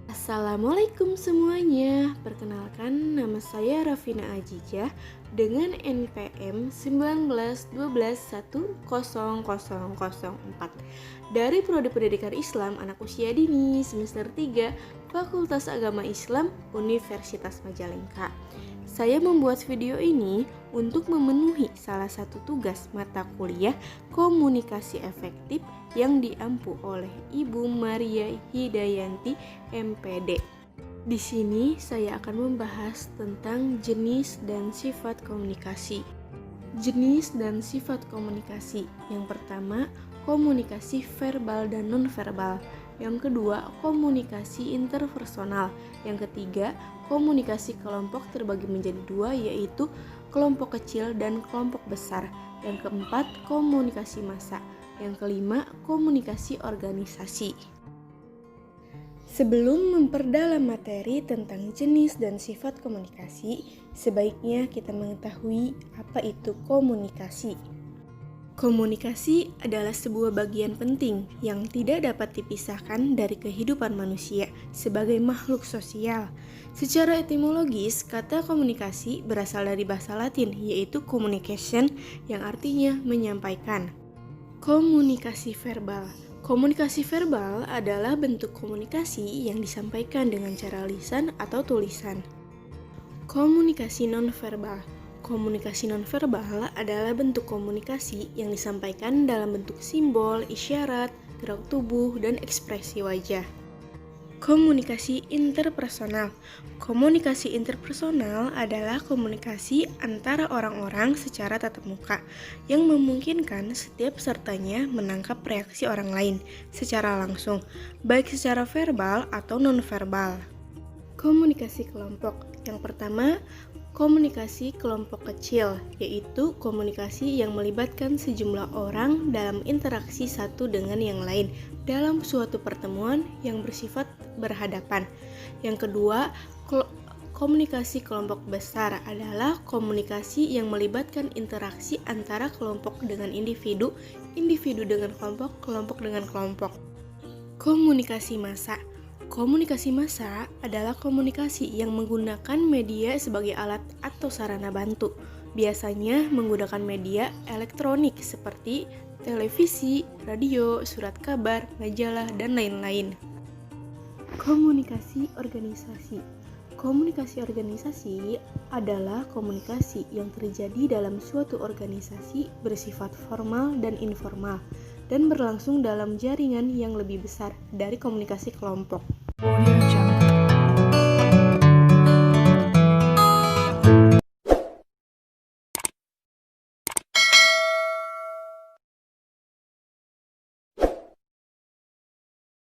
Assalamualaikum semuanya. Perkenalkan, nama saya Rafina Ajijah dengan NPM 1912110004 dari Prodi Pendidikan Islam Anak Usia Dini semester 3 Fakultas Agama Islam Universitas Majalengka. Saya membuat video ini untuk memenuhi salah satu tugas mata kuliah komunikasi efektif yang diampu oleh Ibu Maria Hidayanti MPD. Di sini saya akan membahas tentang jenis dan sifat komunikasi. Jenis dan sifat komunikasi. Yang pertama, komunikasi verbal dan nonverbal. Yang kedua, komunikasi interpersonal. Yang ketiga, komunikasi kelompok terbagi menjadi dua, yaitu kelompok kecil dan kelompok besar. Yang keempat, komunikasi massa. Yang kelima, komunikasi organisasi. Sebelum memperdalam materi tentang jenis dan sifat komunikasi, sebaiknya kita mengetahui apa itu komunikasi. Komunikasi adalah sebuah bagian penting yang tidak dapat dipisahkan dari kehidupan manusia sebagai makhluk sosial. Secara etimologis, kata komunikasi berasal dari bahasa Latin, yaitu communication, yang artinya menyampaikan. Komunikasi verbal. Komunikasi verbal adalah bentuk komunikasi yang disampaikan dengan cara lisan atau tulisan. Komunikasi nonverbal. Komunikasi nonverbal adalah bentuk komunikasi yang disampaikan dalam bentuk simbol, isyarat, gerak tubuh, dan ekspresi wajah. Komunikasi interpersonal. Komunikasi interpersonal adalah komunikasi antara orang-orang secara tatap muka yang memungkinkan setiap pesertanya menangkap reaksi orang lain secara langsung, baik secara verbal atau nonverbal. Komunikasi kelompok. Yang pertama, komunikasi kelompok kecil, yaitu komunikasi yang melibatkan sejumlah orang dalam interaksi satu dengan yang lain dalam suatu pertemuan yang bersifat berhadapan. Yang kedua, komunikasi kelompok besar adalah komunikasi yang melibatkan interaksi antara kelompok dengan individu, individu dengan kelompok, kelompok dengan kelompok. Komunikasi massa. Komunikasi massa adalah komunikasi yang menggunakan media sebagai alat atau sarana bantu. Biasanya menggunakan media elektronik seperti televisi, radio, surat kabar, majalah, dan lain-lain. Komunikasi organisasi. Komunikasi organisasi adalah komunikasi yang terjadi dalam suatu organisasi bersifat formal dan informal dan berlangsung dalam jaringan yang lebih besar dari komunikasi kelompok.